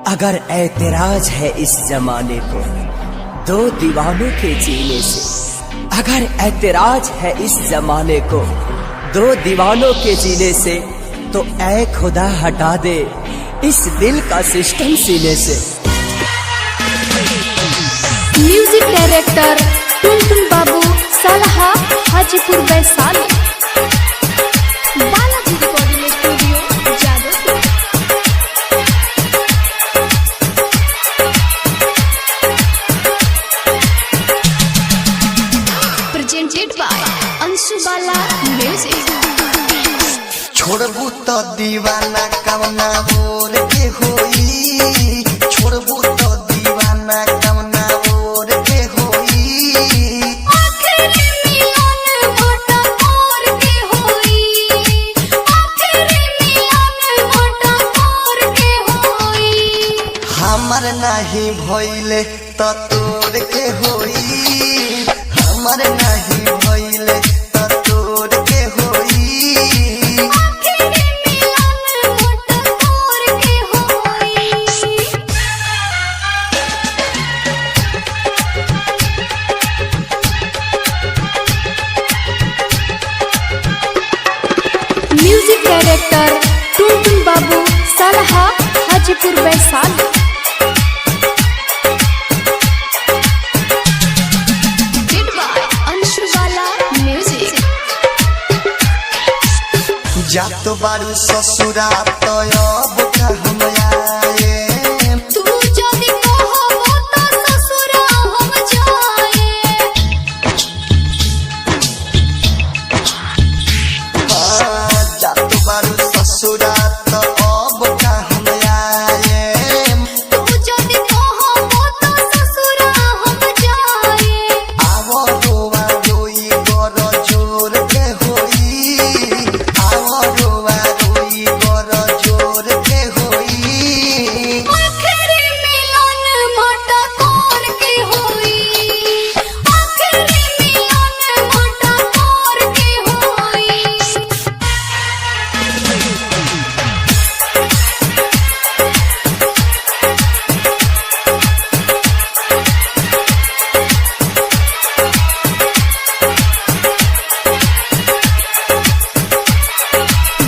अगर ऐतराज है इस जमाने को दो दीवानों के जीने से, अगर ऐतराज है इस जमाने को दो दीवानों के जीने से, तो ऐ खुदा हटा दे इस दिल का सिस्टम सीने से। Music director Tuntun Babu Salha Hajipur Vaishali. Balaji recording studio Jadavpur. Presented by Anshu Bala music. छोड़बू तो दीवाना कवना बोर के होई, छोड़बू तो दीवाना कवना बोर के होई। आखिरी मिलन मोटा मोर के होई, आखिरी मिलन मोटा मोर के होई। हमर नहीं भइले तो तोर के होई, हमर नहीं भइले तो तोर के होई। Music director Tuntun Babu Salha Hajipur Vaishali. Anshu Bala music. जात बारू ससुरा तो अब का हम आए। तू जदी कहबो त ससुरा हम जाए। जात बारू ससुरा तो अब का हम आए। तू जदी कहबो त ससुरा हम जाए। आवो रोवा रोई गर जोर के होई, आवो रोवा रोई गर जोर के होई। आखिरी मिलन मोटा कोर के होई, आखिरी मिलन मोटा कोर के होई।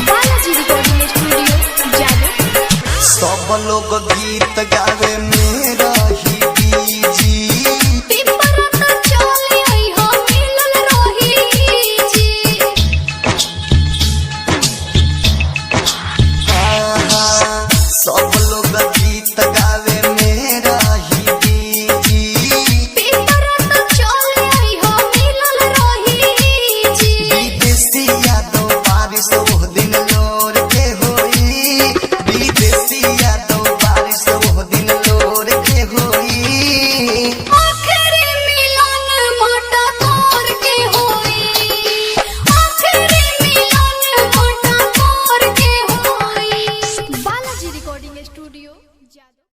Balaji recording studio Jadavpur. सब लोग गीत गावे मेरा